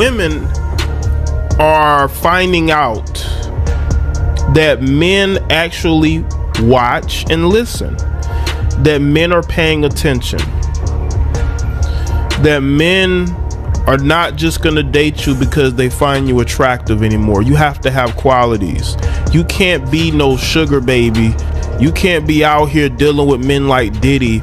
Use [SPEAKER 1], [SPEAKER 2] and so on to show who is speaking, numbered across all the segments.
[SPEAKER 1] women are finding out that men actually watch and listen, that men are paying attention, that men are not just gonna date you because they find you attractive anymore. You have to have qualities. You can't be no sugar baby. You can't be out here dealing with men like Diddy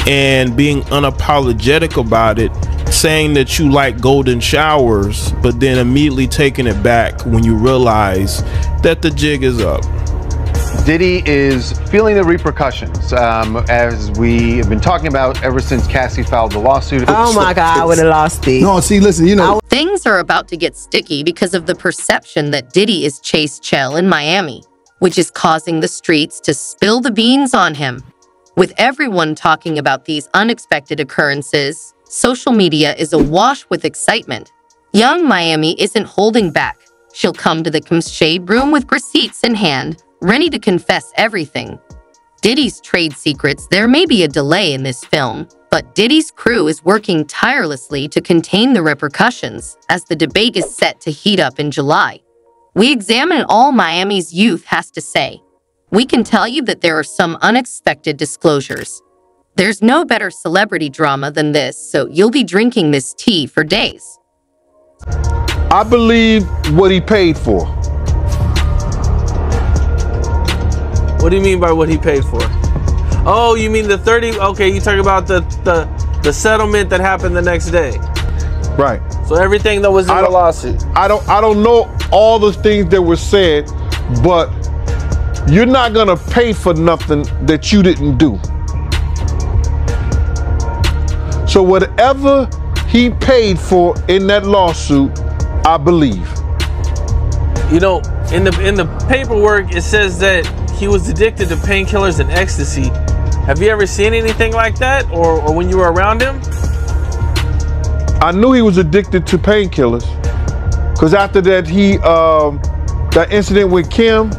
[SPEAKER 1] and being unapologetic about it, saying that you like golden showers, but then immediately taking it back when you realize that the jig is up.
[SPEAKER 2] Diddy is feeling the repercussions, as we have been talking about ever since Cassie filed the lawsuit.
[SPEAKER 3] Oh my God, I would have lost it.
[SPEAKER 4] No, see, listen, you know.
[SPEAKER 5] Things are about to get sticky because of the perception that Diddy is Chase Chell in Miami, which is causing the streets to spill the beans on him. With everyone talking about these unexpected occurrences, social media is awash with excitement. Young Miami isn't holding back. She'll come to the shade room with receipts in hand, ready to confess everything. Diddy's trade secrets. There may be a delay in this film, but Diddy's crew is working tirelessly to contain the repercussions as the debate is set to heat up in July. We examine all Miami's youth has to say. We can tell you that there are some unexpected disclosures. There's no better celebrity drama than this, so you'll be drinking this tea for days.
[SPEAKER 4] I believe what he paid for.
[SPEAKER 6] What do you mean by what he paid for? Oh, you mean the 30? Okay, you talking about the settlement that happened the next day.
[SPEAKER 4] Right.
[SPEAKER 6] So everything that was in the lawsuit.
[SPEAKER 4] I don't know all the things that were said, but you're not gonna pay for nothing that you didn't do. So whatever he paid for in that lawsuit, I believe.
[SPEAKER 6] You know, in the paperwork, it says that he was addicted to painkillers and ecstasy. Have you ever seen anything like that, or when you were around him?
[SPEAKER 4] I knew he was addicted to painkillers, because after that that incident with Kim,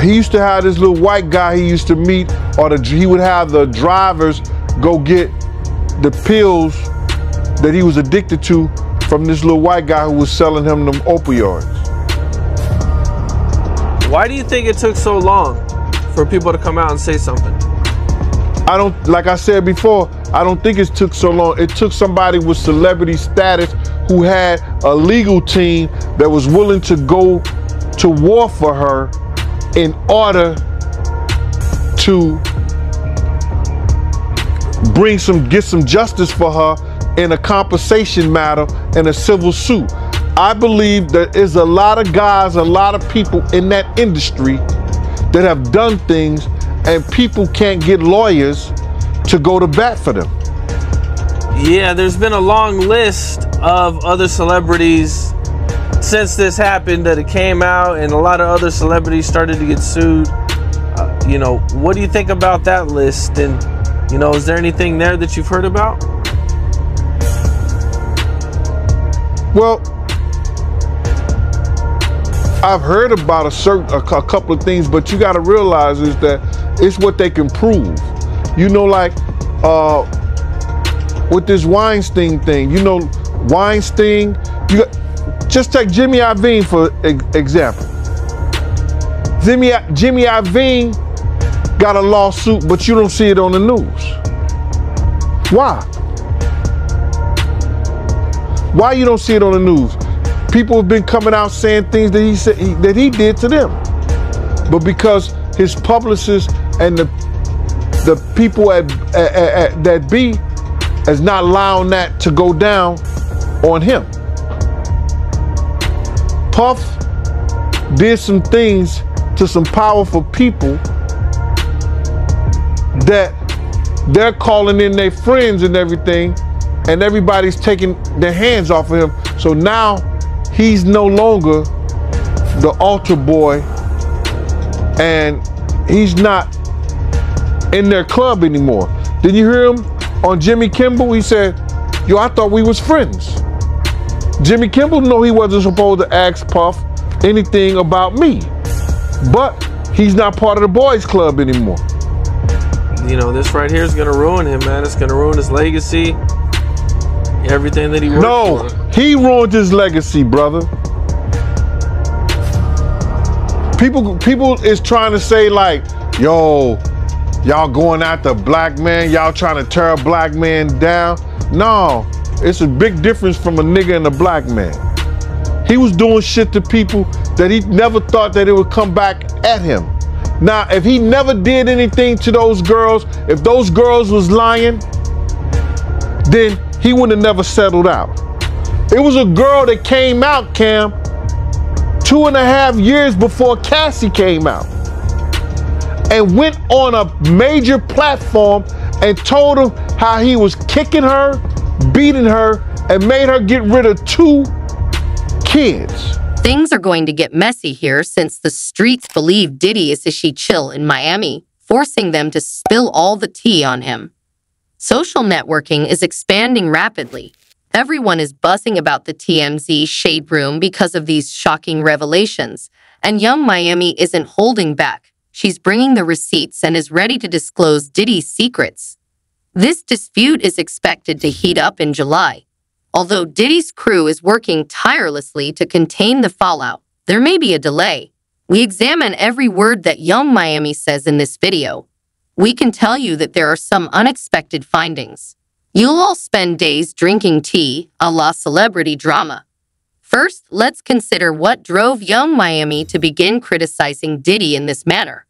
[SPEAKER 4] he used to have this little white guy he used to meet, or he would have the drivers go get the pills that he was addicted to from this little white guy who was selling him them opioids.
[SPEAKER 6] Why do you think it took so long for people to come out and say something?
[SPEAKER 4] Like I said before, I don't think it took so long. It took somebody with celebrity status who had a legal team that was willing to go to war for her in order to get some justice for her in a compensation matter in a civil suit. I believe that there's a lot of guys, a lot of people in that industry that have done things, and people can't get lawyers to go to bat for them.
[SPEAKER 6] Yeah, there's been a long list of other celebrities since this happened that it came out, and a lot of other celebrities started to get sued. You know, what do you think about that list? And, you know, is there anything there that you've heard about?
[SPEAKER 4] Well, I've heard about a couple of things, but you got to realize is that it's what they can prove. You know, like with this Weinstein thing. You know, Weinstein. Just take Jimmy Iovine for example. Jimmy Iovine got a lawsuit, but you don't see it on the news. Why? Why you don't see it on the news? People have been coming out saying things that he said that he did to them, but because his publicists and the people at that B is not allowing that to go down on him. Puff did some things to some powerful people that they're calling in their friends and everything, and everybody's taking their hands off of him. So now he's no longer the altar boy, and he's not in their club anymore. Did you hear him on Jimmy Kimmel? He said, "Yo, I thought we was friends." Jimmy Kimmel knew he wasn't supposed to ask Puff anything about me, but he's not part of the boys club anymore.
[SPEAKER 6] You know, this right here is gonna ruin him, man. It's gonna ruin his legacy, everything that he worked for.
[SPEAKER 4] He ruined his legacy, brother. People is trying to say like, yo, y'all going after black man, y'all trying to tear a black man down. No, it's a big difference from a nigga and a black man. He was doing shit to people that he never thought that it would come back at him. Now, if he never did anything to those girls, if those girls was lying, then he would have never settled out. It was a girl that came out, Cam, 2.5 years before Cassie came out, and went on a major platform and told him how he was kicking her, beating her, and made her get rid of 2 kids.
[SPEAKER 5] Things are going to get messy here since the streets believe Diddy is Ishi Chill in Miami, forcing them to spill all the tea on him. Social networking is expanding rapidly. Everyone is buzzing about the TMZ Shade Room because of these shocking revelations, and Young Miami isn't holding back. She's bringing the receipts and is ready to disclose Diddy's secrets. This dispute is expected to heat up in July. Although Diddy's crew is working tirelessly to contain the fallout, there may be a delay. We examine every word that Young Miami says in this video. We can tell you that there are some unexpected findings. You'll all spend days drinking tea, a la celebrity drama. First, let's consider what drove Young Miami to begin criticizing Diddy in this manner.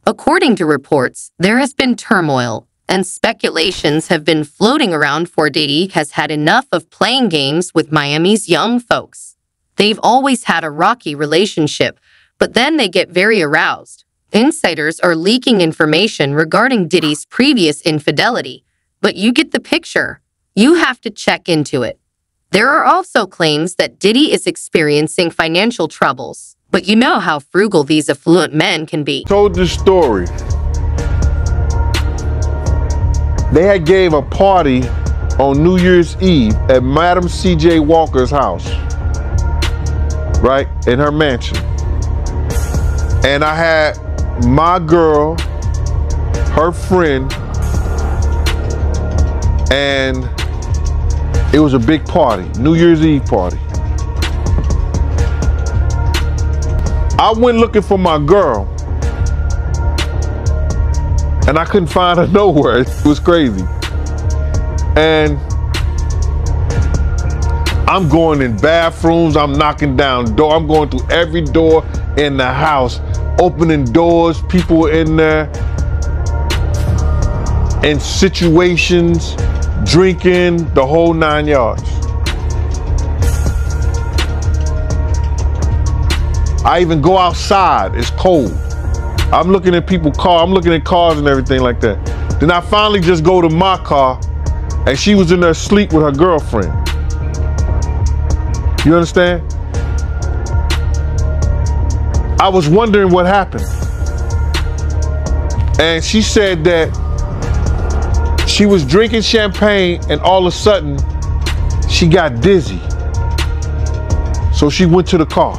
[SPEAKER 5] According to reports, there has been turmoil, and speculations have been floating around for Diddy has had enough of playing games with Miami's young folks. They've always had a rocky relationship, but then they get very aroused. Insiders are leaking information regarding Diddy's previous infidelity, but you get the picture. You have to check into it. There are also claims that Diddy is experiencing financial troubles, but you know how frugal these affluent men can be.
[SPEAKER 4] Told this story. They had gave a party on New Year's Eve at Madam C.J. Walker's house, right, in her mansion. And I had my girl, her friend, and it was a big party, New Year's Eve party. I went looking for my girl, and I couldn't find her nowhere. It was crazy. And I'm going in bathrooms, I'm knocking down doors, I'm going through every door in the house, opening doors, people in there, in situations, drinking, the whole 9 yards. I even go outside, it's cold. I'm looking at people's cars, I'm looking at cars and everything like that. Then I finally just go to my car, and she was in there asleep with her girlfriend. You understand? I was wondering what happened. And she said that she was drinking champagne and all of a sudden she got dizzy. So she went to the car.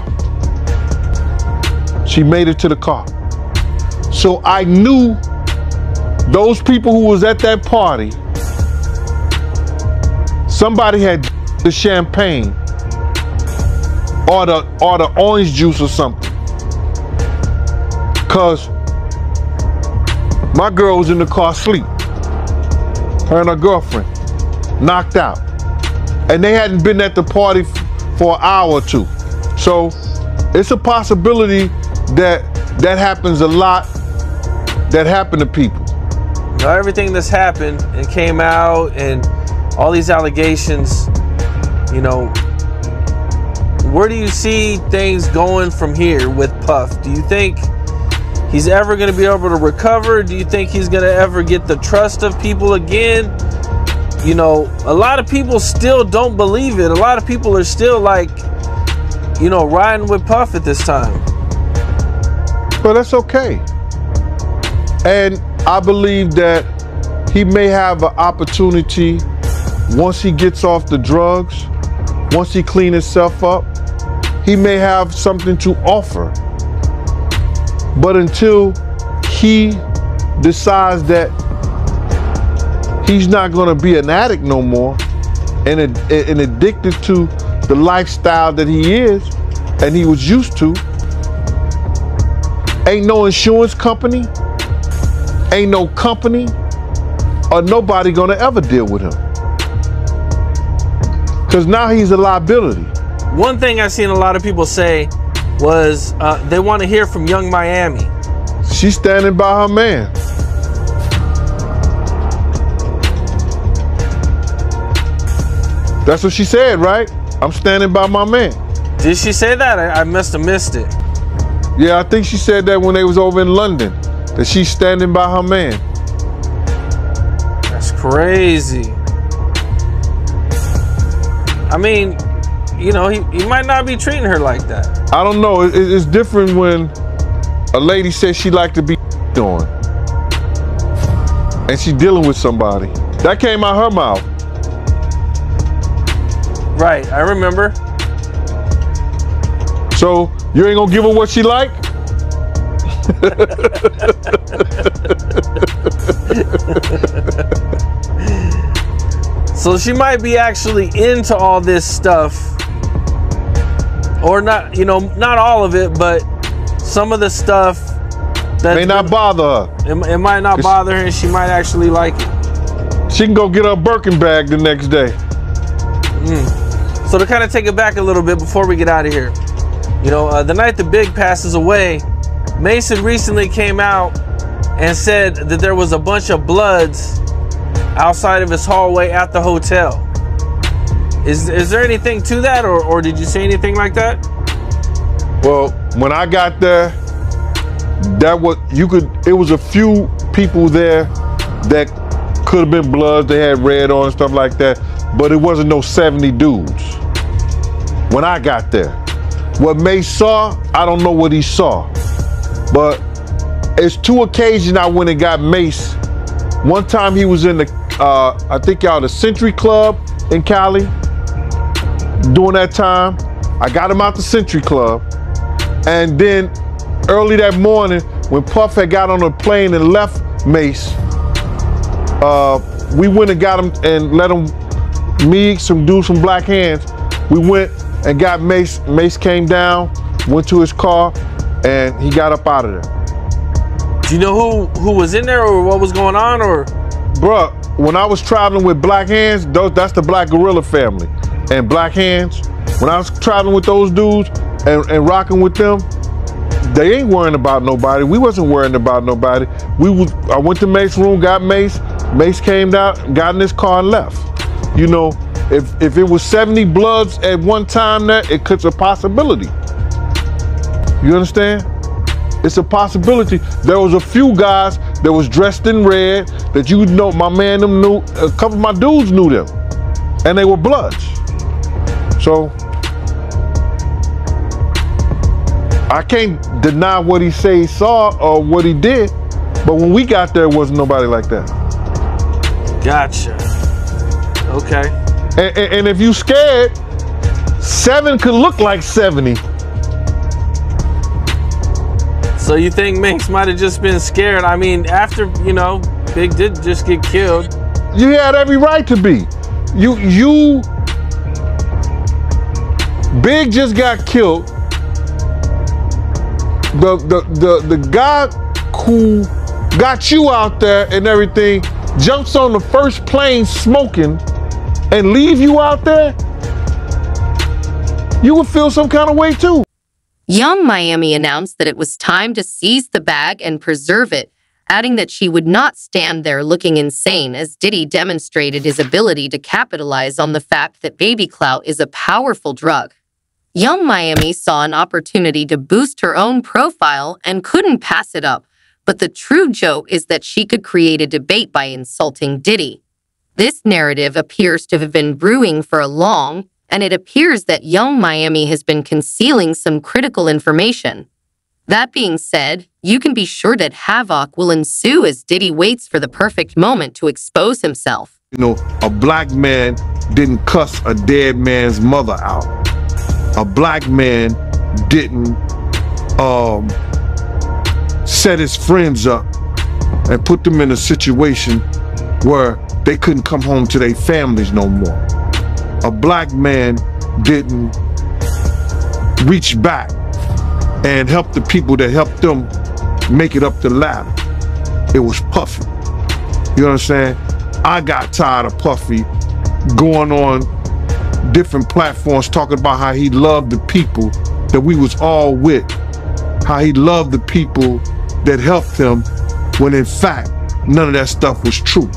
[SPEAKER 4] She made it to the car. So I knew those people who was at that party, somebody had the champagne or the orange juice or something. Cause my girl was in the car asleep. Her and her girlfriend, knocked out. And they hadn't been at the party for an hour or two. So it's a possibility that that happens a lot, that happened to people.
[SPEAKER 6] Now, everything that's happened and came out and all these allegations, you know, where do you see things going from here with Puff? Do you think he's ever going to be able to recover? Do you think he's going to ever get the trust of people again? You know, a lot of people still don't believe it. A lot of people are still like, you know, riding with Puff at this time.
[SPEAKER 4] But that's okay. And I believe that he may have an opportunity once he gets off the drugs, once he cleans himself up, he may have something to offer. But until he decides that he's not going to be an addict no more and addicted to the lifestyle that he is and he was used to. Ain't no insurance company, ain't no company, or nobody gonna ever deal with him. Because now he's a liability.
[SPEAKER 6] One thing I've seen a lot of people say was they want to hear from Young Miami.
[SPEAKER 4] She's standing by her man. That's what she said, right? I'm standing by my man.
[SPEAKER 6] Did she say that? I must have missed it.
[SPEAKER 4] Yeah, I think she said that when they was over in London, that she's standing by her man.
[SPEAKER 6] That's crazy. I mean, you know, he might not be treating her like that.
[SPEAKER 4] I don't know. It's different when a lady says she like to be on, and she dealing with somebody. That came out her mouth.
[SPEAKER 6] Right, I remember.
[SPEAKER 4] So you ain't gonna give her what she like?
[SPEAKER 6] So she might be actually into all this stuff, or not, you know, not all of it, but some of the stuff that
[SPEAKER 4] may not bother her.
[SPEAKER 6] It might not bother her, and she might actually like it.
[SPEAKER 4] She can go get her Birkin bag the next day.
[SPEAKER 6] So to kind of take it back a little bit before we get out of here, you know, the night the Big passes away, Mason recently came out and said that there was a bunch of bloods outside of his hallway at the hotel. Is there anything to that, or did you see anything like that?
[SPEAKER 4] Well, when I got there, it was a few people there that could have been bloods. They had red on and stuff like that, but it wasn't no 70 dudes when I got there. What Mace saw, I don't know what he saw, but it's 2 occasions I went and got Mace. One time he was in the, I think the Century Club in Cali. During that time, I got him out the Century Club. And then early that morning, when Puff had got on a plane and left Mace, we went and got him and let him meet some dudes from Black Hands. We went and got Mace. Mace came down, went to his car, and he got up out of there.
[SPEAKER 6] Do you know who was in there or what was going on, or?
[SPEAKER 4] Bruh, when I was traveling with Black Hands, that's the Black Gorilla family. And Black Hands, when I was traveling with those dudes and rocking with them, they ain't worrying about nobody. We wasn't worrying about nobody. I went to Mace's room, got Mace. Mace came down, got in his car and left. You know, if it was 70 bloods at one time, it's a possibility. You understand? It's a possibility. There was a few guys that was dressed in red that you know, my man them knew, a couple of my dudes knew them, and they were bloods. So I can't deny what he say he saw or what he did, but when we got there, wasn't nobody like that.
[SPEAKER 6] Gotcha. Okay.
[SPEAKER 4] And if you scared, 7 could look like 70.
[SPEAKER 6] So you think Mace might have just been scared? I mean, after, you know, Big did just get killed.
[SPEAKER 4] You had every right to be. Big just got killed. The guy who got you out there and everything jumps on the first plane smoking and leave you out there, you would feel some kind of way too.
[SPEAKER 5] Young Miami announced that it was time to seize the bag and preserve it, adding that she would not stand there looking insane as Diddy demonstrated his ability to capitalize on the fact that baby clout is a powerful drug. Young Miami saw an opportunity to boost her own profile and couldn't pass it up, but the true joke is that she could create a debate by insulting Diddy. This narrative appears to have been brewing for a long, and it appears that Young Miami has been concealing some critical information. That being said, you can be sure that havoc will ensue as Diddy waits for the perfect moment to expose himself.
[SPEAKER 4] You know, a black man didn't cuss a dead man's mother out. A black man didn't set his friends up and put them in a situation where they couldn't come home to their families no more. a black man didn't reach back and help the people that helped them make it up the ladder. It was Puffy. You know what I'm saying? I got tired of Puffy going on different platforms talking about how he loved the people that we was all with, how he loved the people that helped him, when in fact, none of that stuff was true.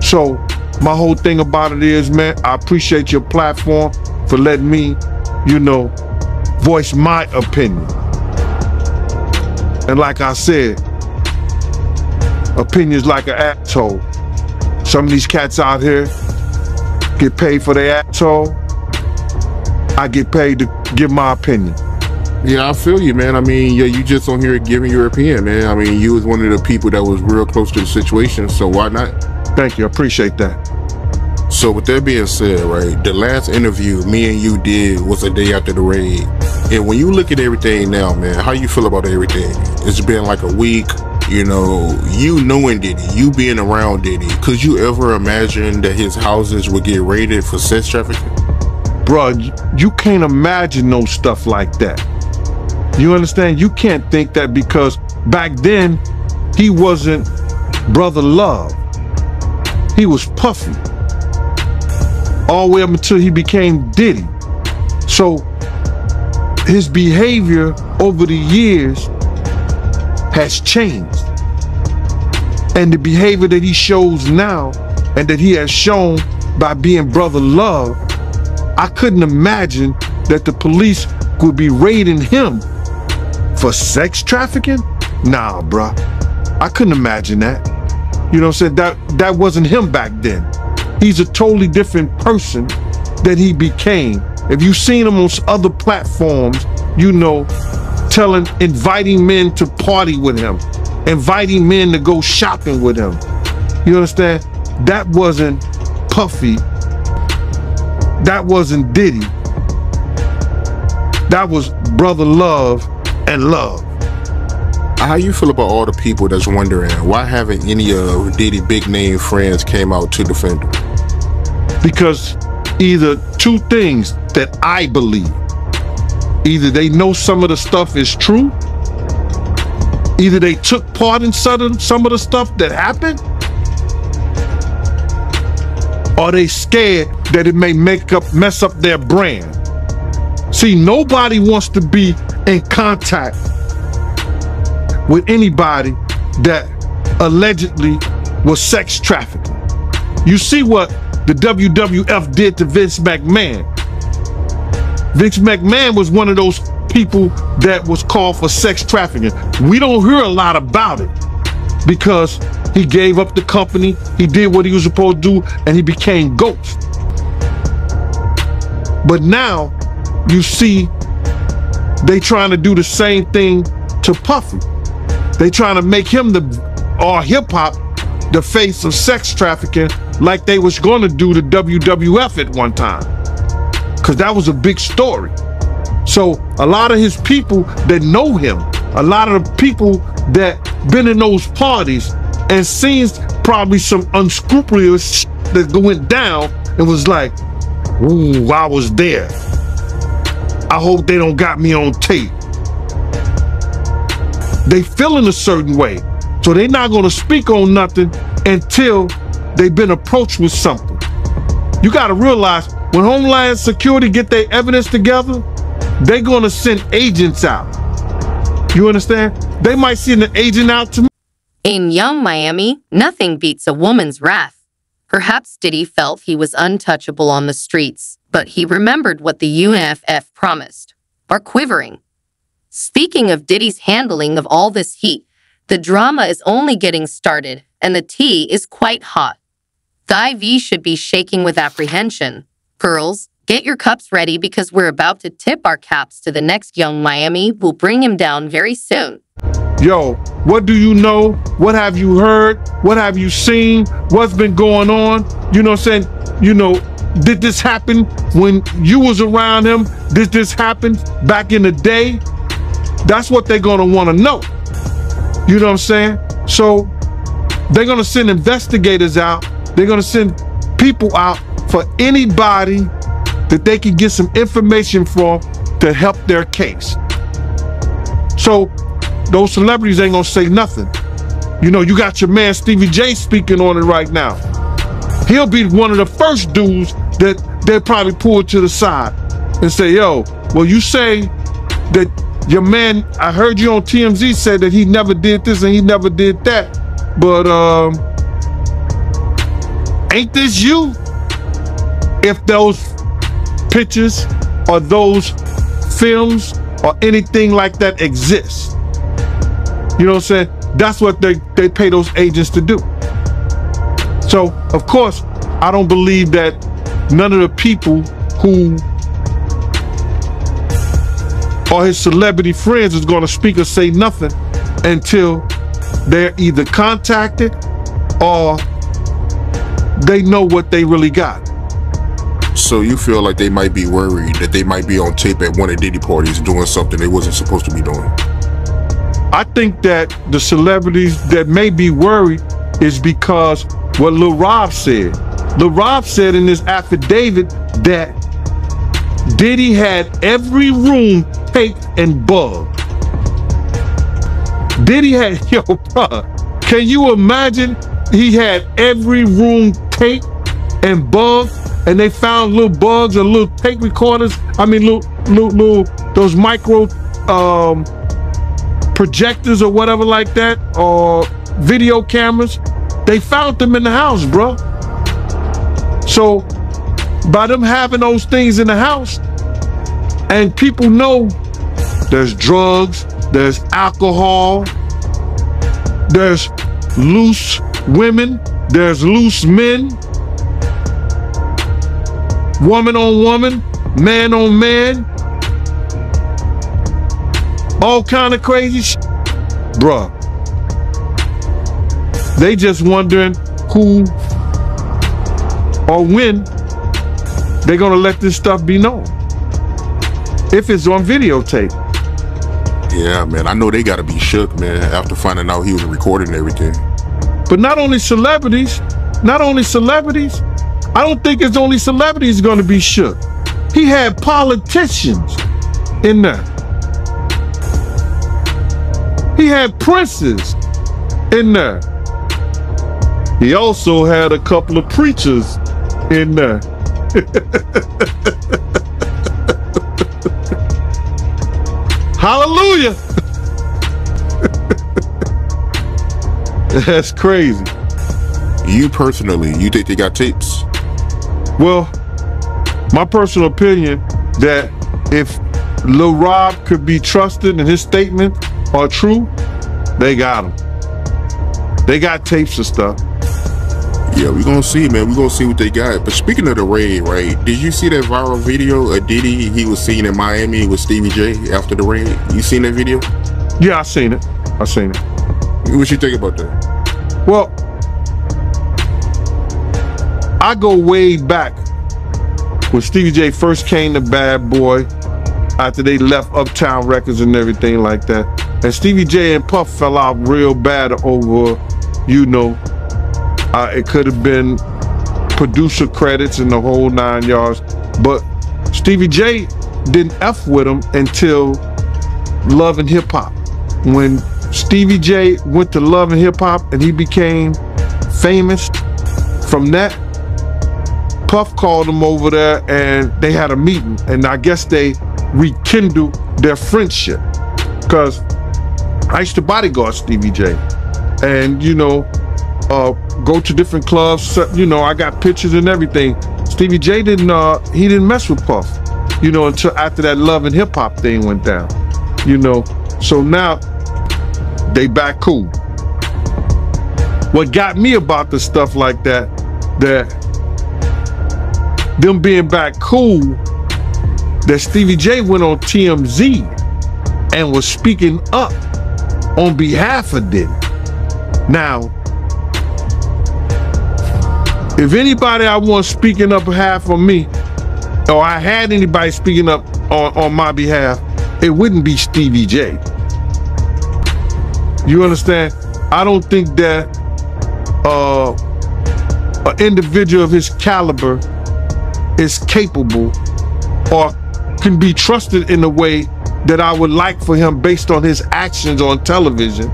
[SPEAKER 4] So my whole thing about it is, man, I appreciate your platform for letting me, you know, voice my opinion. And like I said, opinions like an asshole. Some of these cats out here get paid for their asshole. I get paid to give my opinion.
[SPEAKER 7] Yeah, I feel you, man. I mean, yeah, you just on here giving your opinion, man. I mean, you was one of the people that was real close to the situation, so why not?
[SPEAKER 4] Thank you, I appreciate that.
[SPEAKER 7] So with that being said, right, the last interview me and you did was a day after the raid. And when you look at everything now, man, how you feel about everything? It's been like a week, you know, you knowing Diddy, you being around Diddy. Could you ever imagine that his houses would get raided for sex trafficking?
[SPEAKER 4] Bruh, you can't imagine no stuff like that. You understand? You can't think that, because back then, he wasn't Brother Love. He was Puffy. All the way up until he became Diddy. So his behavior over the years has changed. And the behavior that he shows now, and that he has shown by being Brother Love, I couldn't imagine that the police would be raiding him for sex trafficking? Nah, bruh. I couldn't imagine that. You know what I'm saying? That wasn't him back then. He's a totally different person that he became. If you've seen him on other platforms, you know, inviting men to party with him, inviting men to go shopping with him. You understand? That wasn't Puffy. That wasn't Diddy. That was Brother Love and Love.
[SPEAKER 7] How you feel about all the people that's wondering why haven't any of Diddy big name friends came out to defend him?
[SPEAKER 4] Because either two things that I believe. Either they know some of the stuff is true, either they took part in some of the stuff that happened, or they scared that it may mess up their brand. See, nobody wants to be in contact with anybody that allegedly was sex trafficking. You see what the WWF did to Vince McMahon. Vince McMahon was one of those people that was called for sex trafficking. We don't hear a lot about it because he gave up the company, he did what he was supposed to do, and he became Ghost. But now you see they trying to do the same thing to Puffy. They trying to make him or hip hop the face of sex trafficking, like they was going to do to WWF at one time, because that was a big story. So a lot of his people that know him, a lot of the people that been in those parties and seen probably some unscrupulous that went down and was like, ooh, I was there. I hope they don't got me on tape. They feeling a certain way, so they're not gonna speak on nothing until they've been approached with something. You gotta realize, when Homeland Security get their evidence together, they're gonna send agents out. You understand? They might send an agent out to me.
[SPEAKER 5] In young Miami, nothing beats a woman's wrath. Perhaps Diddy felt he was untouchable on the streets, but he remembered what the UNFF promised, are quivering. Speaking of Diddy's handling of all this heat, the drama is only getting started, and the tea is quite hot. The IV should be shaking with apprehension. Girls, get your cups ready because we're about to tip our caps to the next young Miami who'll bring him down very soon.
[SPEAKER 4] Yo, what do you know? What have you heard? What have you seen? What's been going on? You know what I'm saying? You know, did this happen when you was around him? Did this happen back in the day? That's what they're gonna wanna know. You know what I'm saying? So they're gonna send investigators out. They're gonna send people out for anybody that they can get some information from to help their case. So those celebrities ain't gonna say nothing. You know, you got your man Stevie J speaking on it right now. He'll be one of the first dudes that they'll probably pull to the side and say, yo, well, you say that your man, I heard you on TMZ say that he never did this and he never did that, but ain't this you? If those pictures or those films or anything like that exists, you know what I'm saying? That's what they pay those agents to do. So, of course, I don't believe that none of the people who are his celebrity friends is going to speak or say nothing until they're either contacted or they know what they really got.
[SPEAKER 7] So you feel like they might be worried that they might be on tape at one of Diddy parties doing something they wasn't supposed to be doing?
[SPEAKER 4] I think that the celebrities that may be worried is because what Lil Rob said. Lil Rob said in his affidavit that Diddy had every room taped and bugged. Diddy had, yo, bro, can you imagine? He had every room taped and bugged, and they found little bugs and little tape recorders. I mean, little those micro projectors or whatever like that, or video cameras. They found them in the house, bro. So by them having those things in the house, and people know there's drugs, there's alcohol, there's loose women, there's loose men, woman on woman, man on man, all kind of crazy shit. Bruh, they just wondering who or when they're gonna let this stuff be known, if it's on videotape.
[SPEAKER 7] Yeah, man, I know they gotta be shook, man, after finding out he was recording everything.
[SPEAKER 4] But not only celebrities, I don't think it's only celebrities gonna be shook. He had politicians in there. He had princes in there. He also had a couple of preachers in there. Hallelujah. That's crazy.
[SPEAKER 7] You personally, you think they got tapes?
[SPEAKER 4] Well, my personal opinion that if Lil Rob could be trusted and his statement are true, they got him. They got tapes and stuff.
[SPEAKER 7] Yeah, we gonna see, man. We gonna see what they got. But speaking of the raid, right? Did you see that viral video of Diddy? He was seen in Miami with Stevie J after the raid. You seen that video?
[SPEAKER 4] Yeah, I seen it.
[SPEAKER 7] What you think about that?
[SPEAKER 4] Well, I go way back when Stevie J first came to Bad Boy, after they left Uptown Records and everything like that. And Stevie J and Puff fell out real bad over, you know, it could have been producer credits and the whole 9 yards. But Stevie J didn't F with him until Love and Hip Hop. When Stevie J went to Love and Hip Hop and he became famous from that, Puff called him over there and they had a meeting, and I guess they rekindled their friendship. Because I used to bodyguard Stevie J and, you know, go to different clubs, you know, I got pictures and everything. Stevie J didn't mess with Puff, you know, until after that Love and Hip Hop thing went down, you know. So now they back cool. What got me about the stuff like that them being back cool, that Stevie J went on TMZ and was speaking up on behalf of Diddy. Now, if anybody I want speaking up behalf of me, or I had anybody speaking up on my behalf, it wouldn't be Stevie J. You understand? I don't think that an individual of his caliber is capable or can be trusted in a way that I would like for him based on his actions on television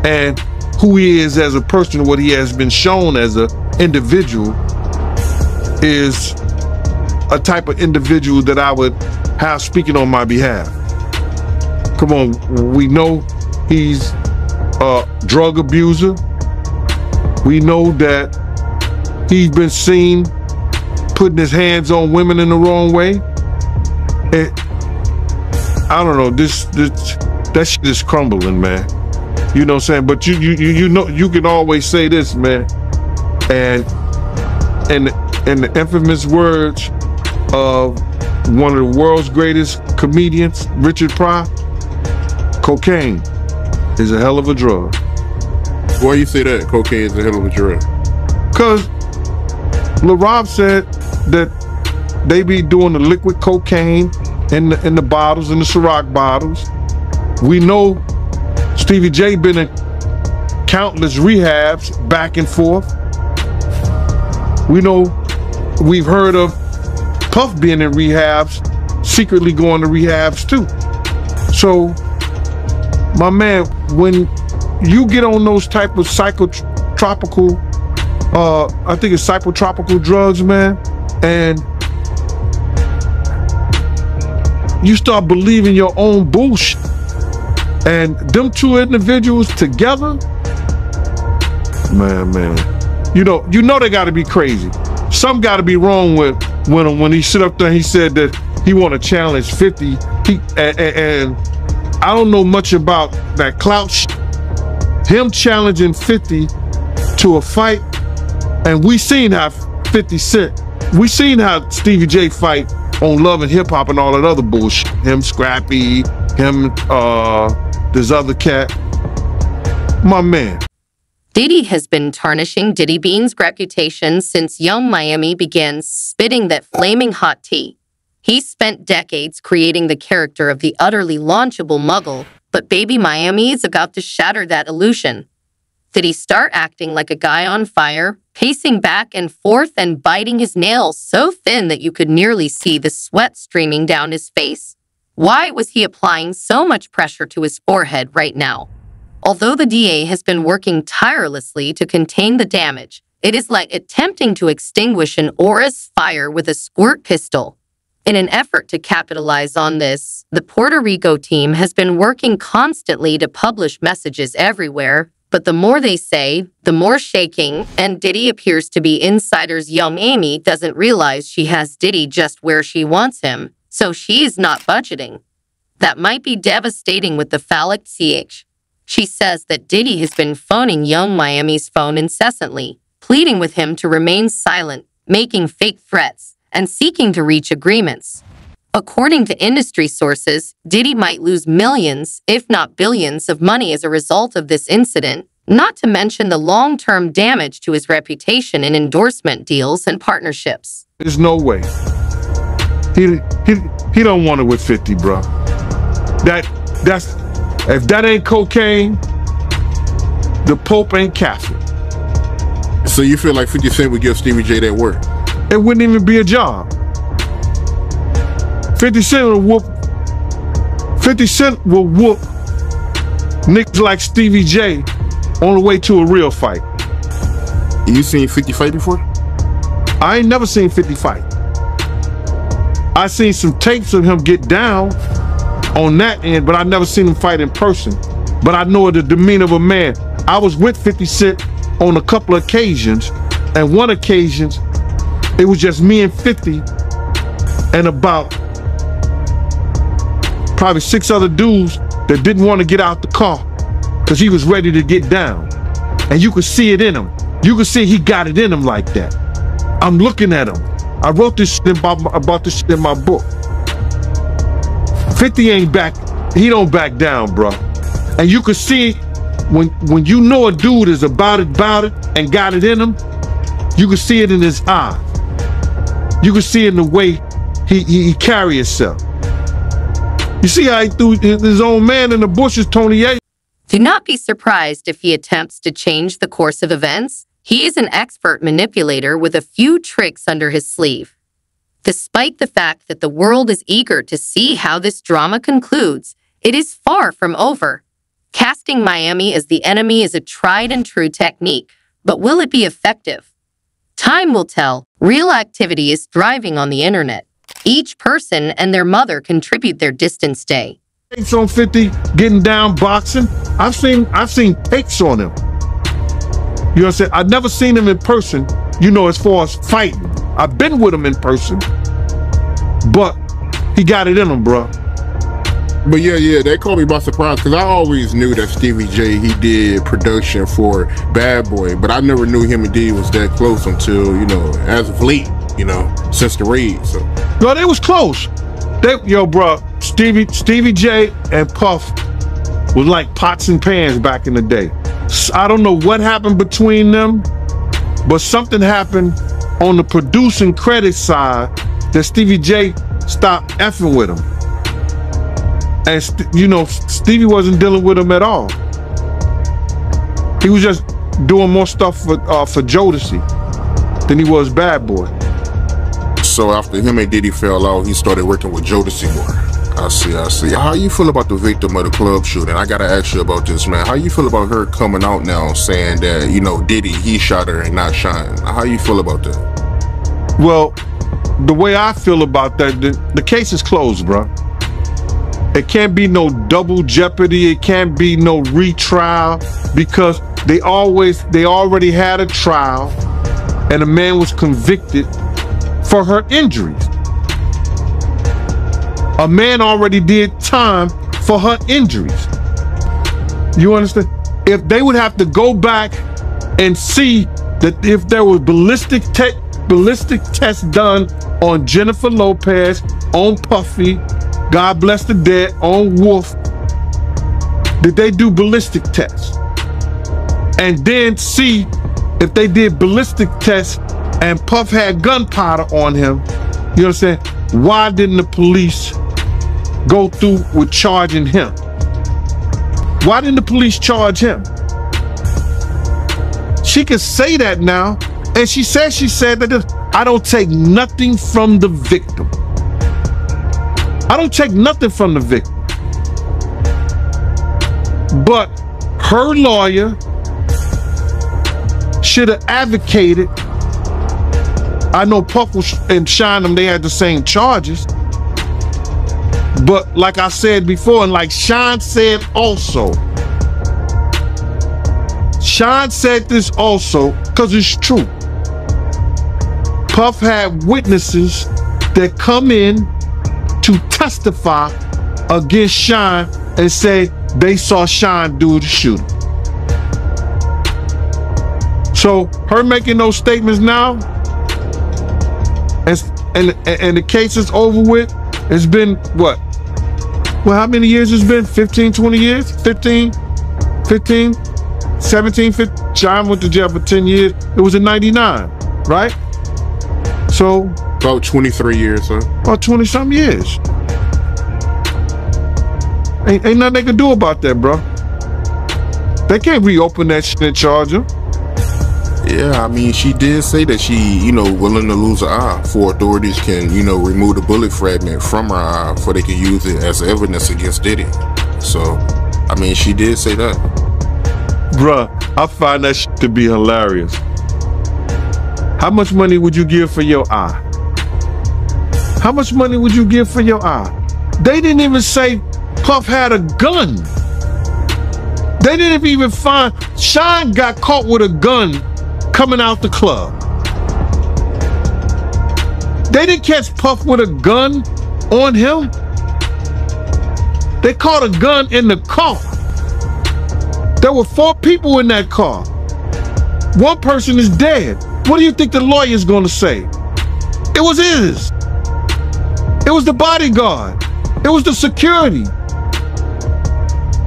[SPEAKER 4] and who he is as a person, what he has been shown as an individual, is a type of individual that I would have speaking on my behalf. Come on, we know he's a drug abuser. We know that he's been seen putting his hands on women in the wrong way. I don't know, that shit is crumbling, man. You know what I'm saying? But you know, you can always say this, man. And the infamous words of one of the world's greatest comedians, Richard Pryor, cocaine is a hell of a drug.
[SPEAKER 7] Why you say that? Cocaine is a hell of a drug?
[SPEAKER 4] Because LaRob said that they be doing the liquid cocaine in the bottles, in the Ciroc bottles. We know Stevie J been in countless rehabs back and forth. We know, we've heard of Puff being in rehabs, secretly going to rehabs too. So, my man, when you get on those type of psychotropical, I think it's psychotropical drugs, man, and you start believing your own bullshit, and them two individuals together, man, you know they gotta be crazy. Something gotta be wrong with when he sit up there and he said that he wanna challenge 50. And I don't know much about that clout shit. Him challenging 50 to a fight, and we seen how 50 Cent, we seen how Stevie J fight on Love and Hip Hop and all that other bullshit. Him, Scrappy, him, this other cat. My man.
[SPEAKER 5] Diddy has been tarnishing Diddy Bean's reputation since Young Miami began spitting that flaming hot tea. He spent decades creating the character of the utterly launchable muggle, but Baby Miami is about to shatter that illusion. Did he start acting like a guy on fire, pacing back and forth and biting his nails so thin that you could nearly see the sweat streaming down his face? Why was he applying so much pressure to his forehead right now? Although the DA has been working tirelessly to contain the damage, it is like attempting to extinguish an Oris fire with a squirt pistol. In an effort to capitalize on this, the Puerto Rico team has been working constantly to publish messages everywhere, but the more they say, the more shaking, and Diddy appears to be insiders. Young Amy doesn't realize she has Diddy just where she wants him, so she's not budgeting. That might be devastating with the phallic CH. She says that Diddy has been phoning Young Miami's phone incessantly, pleading with him to remain silent, making fake threats, and seeking to reach agreements. According to industry sources, Diddy might lose millions, if not billions, of money as a result of this incident, not to mention the long-term damage to his reputation in endorsement deals and partnerships.
[SPEAKER 4] There's no way. He don't want it with 50, bro. If that ain't cocaine, the Pope ain't Catholic.
[SPEAKER 7] So you feel like 50 Cent would give Stevie J that work?
[SPEAKER 4] It wouldn't even be a job. 50 Cent will whoop niggas like Stevie J on the way to a real fight.
[SPEAKER 7] You seen 50 fight before?
[SPEAKER 4] I ain't never seen 50 fight. I seen some tapes of him get down on that end, but I never seen him fight in person. But I know the demeanor of a man. I was with 50 Cent on a couple of occasions, and one occasion, it was just me and 50 and about probably 6 other dudes that didn't want to get out the car because he was ready to get down. And you could see it in him. You could see he got it in him like that. I'm looking at him. I wrote this shit about this shit in my book. 50 ain't back, he don't back down, bro. And you could see when you know a dude is about it and got it in him, you could see it in his eyes. You could see it in the way he carry himself. You see how he threw his own man in the bushes, Tony A.
[SPEAKER 5] Do not be surprised if he attempts to change the course of events. He is an expert manipulator with a few tricks under his sleeve. Despite the fact that the world is eager to see how this drama concludes, it is far from over. Casting Miami as the enemy is a tried and true technique, but will it be effective? Time will tell. Real activity is thriving on the internet. Each person and their mother contribute their distance day.
[SPEAKER 4] Takes on 50, getting down boxing. I've seen takes on him. You know what I'm saying? I've never seen him in person, you know, as far as fighting. I've been with him in person, but he got it in him, bro.
[SPEAKER 7] But yeah, that caught me by surprise because I always knew that Stevie J, he did production for Bad Boy, but I never knew him and Diddy was that close until, you know, as of late, you know, since the raid. So
[SPEAKER 4] no, they was close. Yo, bro, Stevie J and Puff was like pots and pans back in the day. I don't know what happened between them, but something happened on the producing credit side that Stevie J stopped effing with him. And, you know, Stevie wasn't dealing with him at all. He was just doing more stuff for Jodeci than he was Bad Boy.
[SPEAKER 7] So after him and Diddy fell out, he started working with Jodeci more. I see. How you feel about the victim of the club shooting? I gotta ask you about this, man. How you feel about her coming out now saying that, you know, Diddy, he shot her and not Shine? How you feel about that?
[SPEAKER 4] Well, the way I feel about that, the case is closed, bro. It can't be no double jeopardy. It can't be no retrial because they already had a trial and a man was convicted for her injuries. A man already did time for her injuries. You understand? If they would have to go back and see that if there was ballistic tests done on Jennifer Lopez, on Puffy, God bless the dead, on Wolf, did they do ballistic tests? And then see if they did ballistic tests and Puff had gunpowder on him, you know what I'm saying? Why didn't the police go through with charging him? Why didn't the police charge him? She can say that now, and she said that I don't take nothing from the victim. I don't take nothing from the victim. But her lawyer should have advocated. I know Puff and Shine, they had the same charges. But like I said before, and like Shine said also, Shine said this also, because it's true. Puff had witnesses that come in to testify against Shine and say they saw Shine do the shooting. So her making those statements now, and the case is over with, it's been what? Well, how many years it's been? 15, 20 years? 15, 17, 15. Shine went to jail for 10 years. It was in 99, right? So
[SPEAKER 7] about 23 years, huh?
[SPEAKER 4] About 20 some years. Ain't nothing they can do about that, bro. They can't reopen that shit and charge him.
[SPEAKER 7] Yeah, I mean, she did say that she, you know, willing to lose an eye for authorities can, you know, remove the bullet fragment from her eye for they can use it as evidence against Diddy. So, I mean, she did say that.
[SPEAKER 4] Bruh, I find that shit to be hilarious. How much money would you give for your eye? How much money would you give for your eye? They didn't even say Puff had a gun. They didn't even find, Shine got caught with a gun coming out the club. They didn't catch Puff with a gun on him. They caught a gun in the car. There were 4 people in that car. 1 person is dead. What do you think the lawyer's gonna say? It was his. It was the bodyguard. It was the security.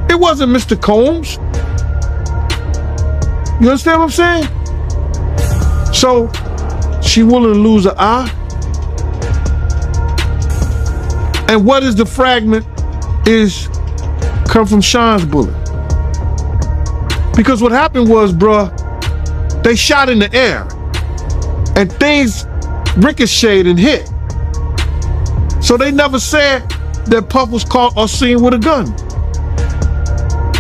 [SPEAKER 4] It wasn't Mr. Combs. You understand what I'm saying? So, she willing to lose an eye? And what is the fragment is come from Shine's bullet. Because what happened was, bruh, they shot in the air and things ricocheted and hit. So they never said that Puff was caught or seen with a gun.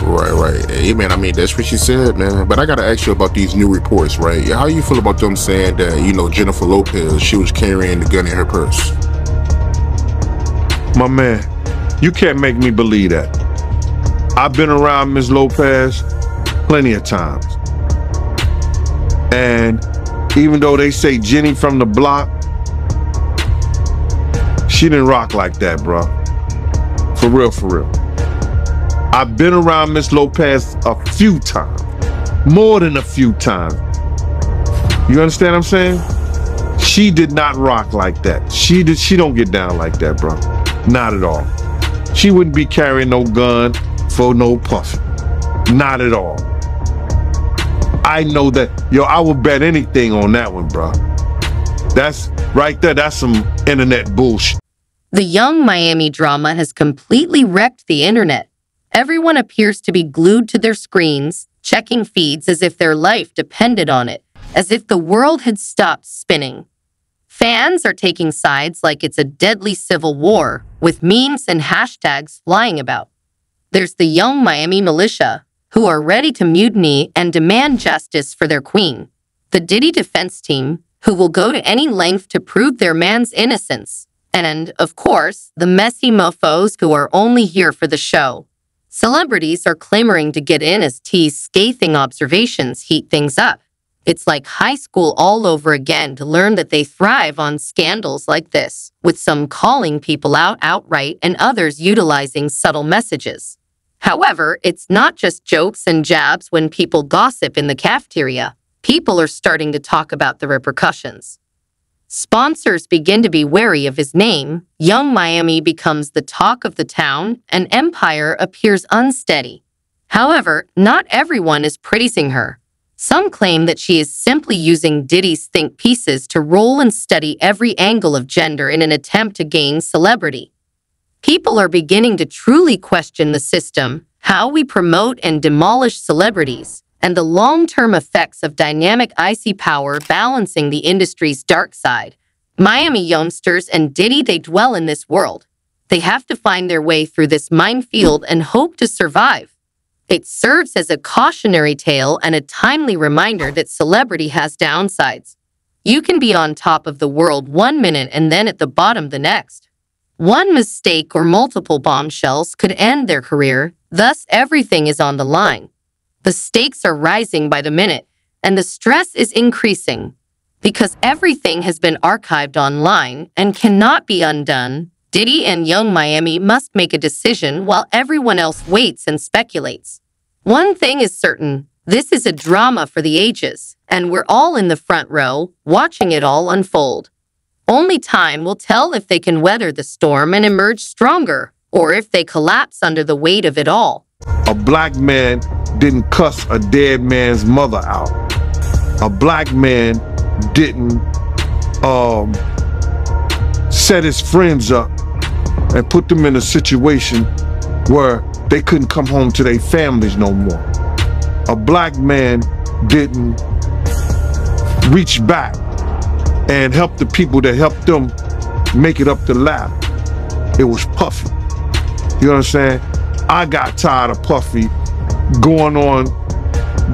[SPEAKER 7] Right. Hey, man, I mean, that's what she said, man. But I gotta ask you about these new reports, right? How you feel about them saying that, you know, Jennifer Lopez, she was carrying the gun in her purse?
[SPEAKER 4] My man, you can't make me believe that. I've been around Ms. Lopez plenty of times. And even though they say Jenny from the block, she didn't rock like that, bro. For real. I've been around Ms. Lopez a few times, more than a few times. You understand what I'm saying? She did not rock like that. She don't get down like that, bro. Not at all. She wouldn't be carrying no gun for no Puff. Not at all. I know that, yo, I would bet anything on that one, bro. That's right there, that's some internet bullshit.
[SPEAKER 5] The Young Miami drama has completely wrecked the internet. Everyone appears to be glued to their screens, checking feeds as if their life depended on it, as if the world had stopped spinning. Fans are taking sides like it's a deadly civil war, with memes and hashtags flying about. There's the Young Miami militia, who are ready to mutiny and demand justice for their queen. The Diddy defense team, who will go to any length to prove their man's innocence. And, of course, the messy mofos who are only here for the show. Celebrities are clamoring to get in as T's scathing observations heat things up. It's like high school all over again to learn that they thrive on scandals like this, with some calling people out outright and others utilizing subtle messages. However, it's not just jokes and jabs when people gossip in the cafeteria. People are starting to talk about the repercussions. Sponsors begin to be wary of his name, Young Miami becomes the talk of the town, and Empire appears unsteady. However, not everyone is praising her. Some claim that she is simply using Diddy's think pieces to roll and study every angle of gender in an attempt to gain celebrity. People are beginning to truly question the system, how we promote and demolish celebrities, and the long-term effects of dynamic icy power balancing the industry's dark side. Miami youngsters and Diddy, they dwell in this world. They have to find their way through this minefield and hope to survive. It serves as a cautionary tale and a timely reminder that celebrity has downsides. You can be on top of the world 1 minute and then at the bottom the next. One mistake or multiple bombshells could end their career, thus everything is on the line. The stakes are rising by the minute, and the stress is increasing. Because everything has been archived online and cannot be undone, Diddy and Young Miami must make a decision while everyone else waits and speculates. One thing is certain, this is a drama for the ages, and we're all in the front row, watching it all unfold. Only time will tell if they can weather the storm and emerge stronger, or if they collapse under the weight of it all.
[SPEAKER 4] A black man didn't cuss a dead man's mother out. A black man didn't set his friends up and put them in a situation where they couldn't come home to their families no more. A black man didn't reach back and help the people that helped them make it up the ladder. It was Puffy. You know what I'm saying? I got tired of Puffy going on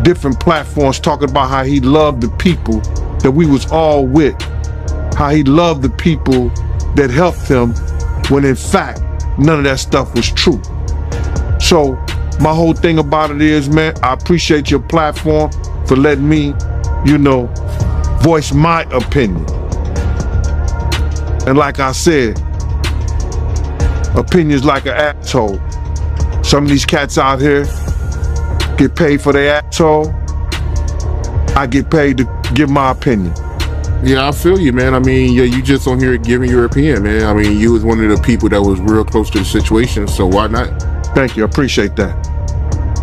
[SPEAKER 4] different platforms talking about how he loved the people that we was all with, how he loved the people that helped him, when in fact none of that stuff was true. So my whole thing about it is, man, I appreciate your platform for letting me, you know, voice my opinion. And like I said, opinions like an asshole. Some of these cats out here get paid for their asshole. I get paid to give my opinion.
[SPEAKER 7] Yeah, I feel you, man. I mean, yeah, you just on here giving your opinion, man. I mean, you was one of the people that was real close to the situation, so why not?
[SPEAKER 4] Thank you, I appreciate that.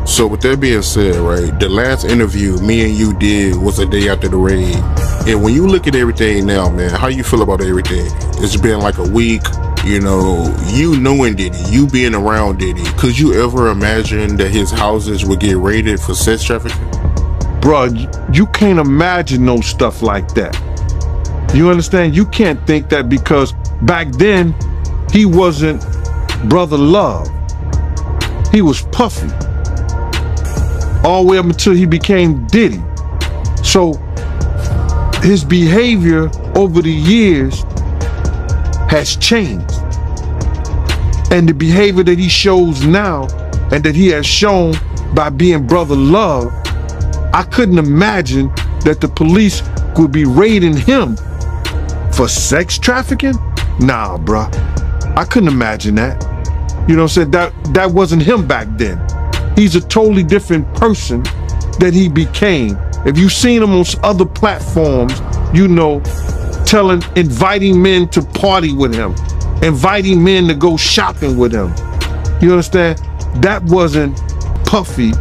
[SPEAKER 7] So with that being said, right, the last interview me and you did was a day after the raid. And when you look at everything now, man, how you feel about everything? It's been like a week, you know, you knowing Diddy, you being around Diddy. Could you ever imagine that his houses would get raided for sex trafficking?
[SPEAKER 4] Bruh, you can't imagine no stuff like that. You understand? You can't think that, because back then, he wasn't Brother Love. He was Puffy. All the way up until he became Diddy. So his behavior over the years has changed. And the behavior that he shows now and that he has shown by being Brother Love, I couldn't imagine that the police would be raiding him for sex trafficking? Nah, bruh. I couldn't imagine that. You know what I'm saying? That wasn't him back then. He's a totally different person that he became. If you've seen him on other platforms, you know, inviting men to party with him, inviting men to go shopping with him. You understand? That wasn't Puffy.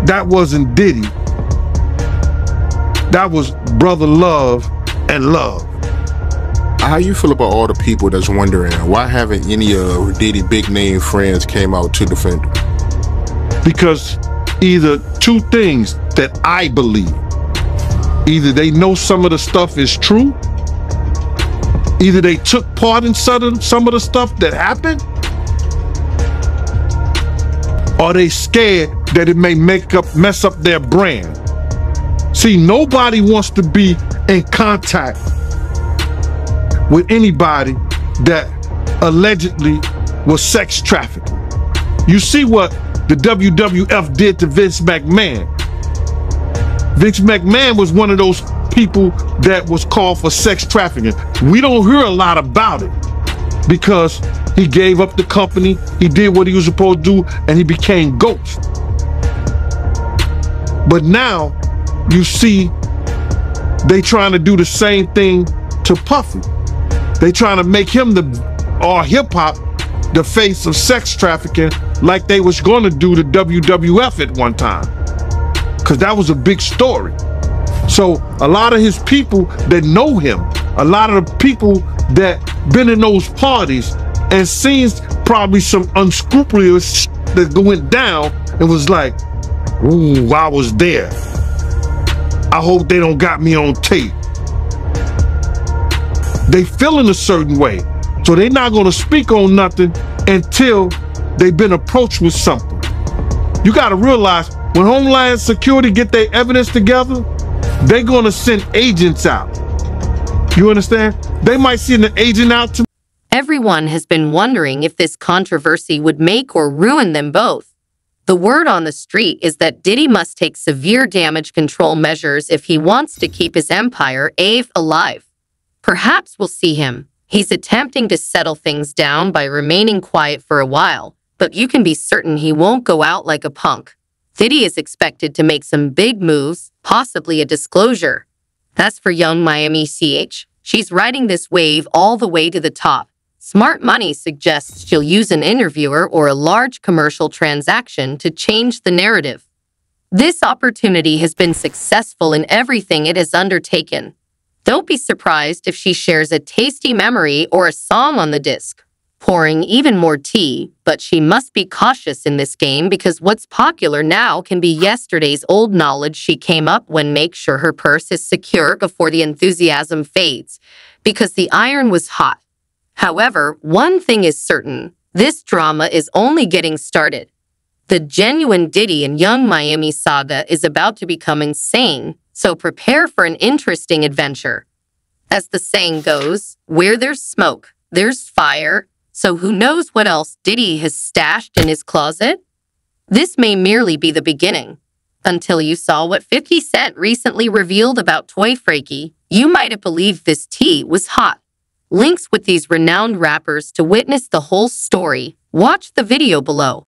[SPEAKER 4] That wasn't Diddy. That was Brother Love and Love.
[SPEAKER 7] How you feel about all the people that's wondering why haven't any of Diddy big name friends came out to defend him?
[SPEAKER 4] Because either two things that I believe. Either they know some of the stuff is true, either they took part in some of the stuff that happened, or they scared that it may mess up their brand. See, nobody wants to be in contact with anybody that allegedly was sex trafficking. You see what the WWF did to Vince McMahon. Vince McMahon was one of those people that was called for sex trafficking. We don't hear a lot about it because he gave up the company, he did what he was supposed to do, and he became Ghost. But now you see they trying to do the same thing to Puffy. They trying to make him or hip-hop the face of sex trafficking like they was going to do the WWF at one time. Because that was a big story. So a lot of his people that know him, a lot of the people that been in those parties and seen probably some unscrupulous that went down and was like, ooh, I was there. I hope they don't got me on tape. They feeling a certain way. So they're not gonna speak on nothing until they've been approached with something. You gotta realize when Homeland Security get their evidence together, they're gonna send agents out. You understand? They might send an agent out to...
[SPEAKER 5] Everyone has been wondering if this controversy would make or ruin them both. The word on the street is that Diddy must take severe damage control measures if he wants to keep his empire alive. Perhaps we'll see him. He's attempting to settle things down by remaining quiet for a while, but you can be certain he won't go out like a punk. Diddy is expected to make some big moves, possibly a disclosure. That's for young Miami CH. She's riding this wave all the way to the top. Smart Money suggests she'll use an interviewer or a large commercial transaction to change the narrative. This opportunity has been successful in everything it has undertaken. Don't be surprised if she shares a tasty memory or a song on the disc, pouring even more tea, but she must be cautious in this game because what's popular now can be yesterday's old knowledge she came up when. Make sure her purse is secure before the enthusiasm fades, because the iron was hot. However, one thing is certain, this drama is only getting started. The genuine Diddy and Young Miami saga is about to become insane, so prepare for an interesting adventure. As the saying goes, where there's smoke, there's fire, so who knows what else Diddy has stashed in his closet? This may merely be the beginning. Until you saw what 50 Cent recently revealed about Toy Frankie, you might have believed this tea was hot. Links with these renowned rappers to witness the whole story. Watch the video below.